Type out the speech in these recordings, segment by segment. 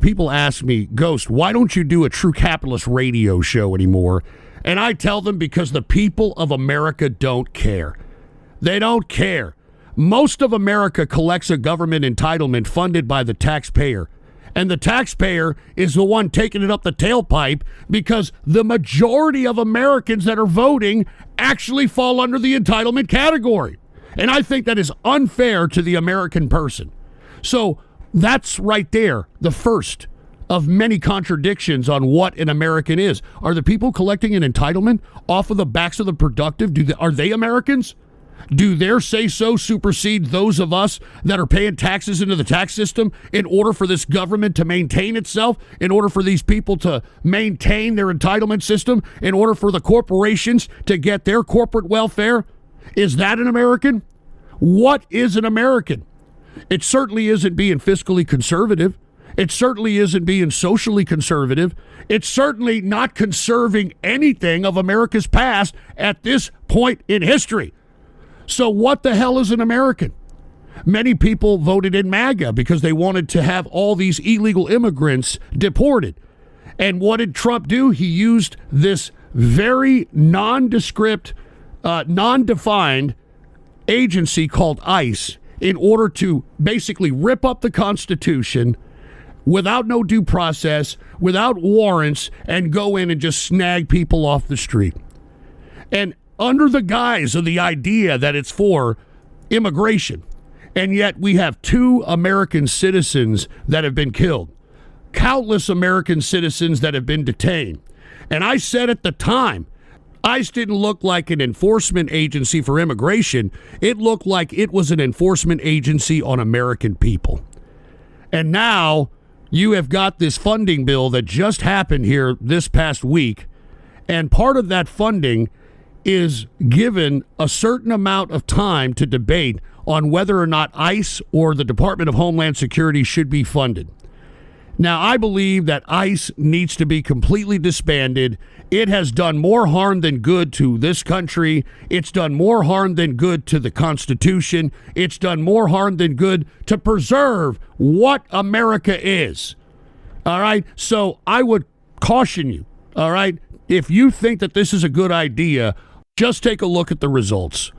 People ask me, Ghost, why don't you do a true capitalist radio show anymore? And I tell them because the people of America don't care. They don't care. Most of America collects a government entitlement funded by the taxpayer. And the taxpayer is the one taking it up the tailpipe because the majority of Americans that are voting actually fall under the entitlement category. And I think that is unfair to the American person. So that's right there, the first of many contradictions on what an American is. Are the people collecting an entitlement off of the backs of the productive? Are they Americans? Do their say-so supersede those of us that are paying taxes into the tax system in order for this government to maintain itself, in order for these people to maintain their entitlement system, in order for the corporations to get their corporate welfare? Is that an American? What is an American? It certainly isn't being fiscally conservative. It certainly isn't being socially conservative. It's certainly not conserving anything of America's past at this point in history. So what the hell is an American? Many people voted in MAGA because they wanted to have all these illegal immigrants deported. And what did Trump do? He used this very nondescript, non-defined agency called ICE in order to basically rip up the Constitution without no due process, without warrants, and go in and just snag people off the street. And under the guise of the idea that it's for immigration, and yet we have 2 American citizens that have been killed, countless American citizens that have been detained. And I said at the time, ICE didn't look like an enforcement agency for immigration. It looked like it was an enforcement agency on American people. And now you have got this funding bill that just happened here this past week. And part of that funding is given a certain amount of time to debate on whether or not ICE or the Department of Homeland Security should be funded. Now, I believe that ICE needs to be completely disbanded. It has done more harm than good to this country. It's done more harm than good to the Constitution. It's done more harm than good to preserve what America is. All right? So I would caution you, all right? If you think that this is a good idea, just take a look at the results.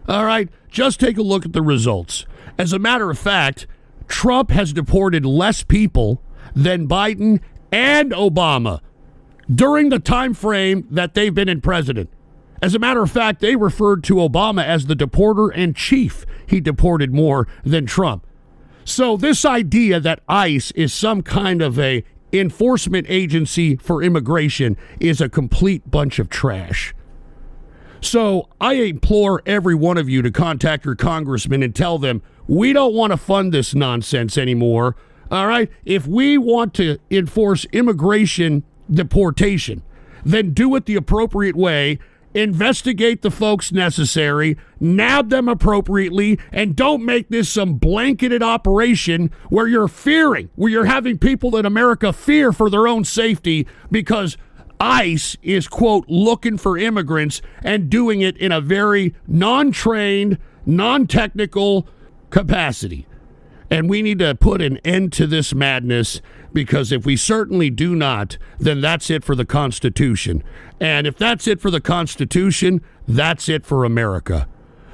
All right? Just take a look at the results. As a matter of fact, Trump has deported less people than Biden and Obama during the time frame that they've been in president. As a matter of fact, they referred to Obama as the deporter in chief. He deported more than Trump. So this idea that ICE is some kind of a enforcement agency for immigration is a complete bunch of trash. So I implore every one of you to contact your congressman and tell them, we don't want to fund this nonsense anymore. All right? If we want to enforce immigration deportation, then do it the appropriate way. Investigate the folks necessary, nab them appropriately, and don't make this some blanketed operation where you're having people in America fear for their own safety because ICE is, quote, looking for immigrants and doing it in a very non-trained, non-technical capacity. And we need to put an end to this madness, because if we certainly do not, then that's it for the Constitution. And if that's it for the Constitution, that's it for America.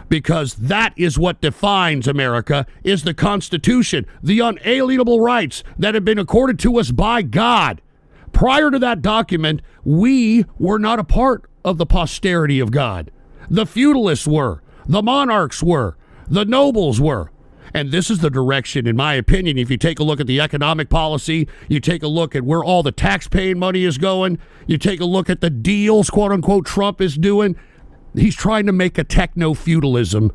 Because that is what defines America, is the Constitution, the unalienable rights that have been accorded to us by God. Prior to that document, we were not a part of the posterity of God. The feudalists were, the monarchs were, the nobles were. And this is the direction, in my opinion, if you take a look at the economic policy, you take a look at where all the tax-paying money is going, you take a look at the deals, quote-unquote, Trump is doing. He's trying to make a techno-feudalism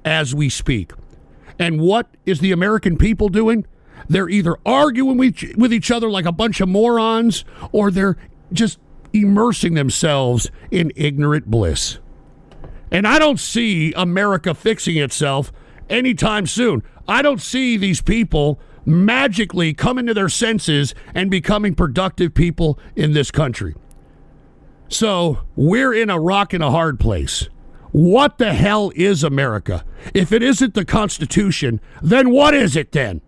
as we speak. And what is the American people doing? They're either arguing with each other like a bunch of morons, or they're just immersing themselves in ignorant bliss. And I don't see America fixing itself anytime soon. I don't see these people magically coming to their senses and becoming productive people in this country. So we're in a rock and a hard place. What the hell is America? If it isn't the Constitution, then what is it then?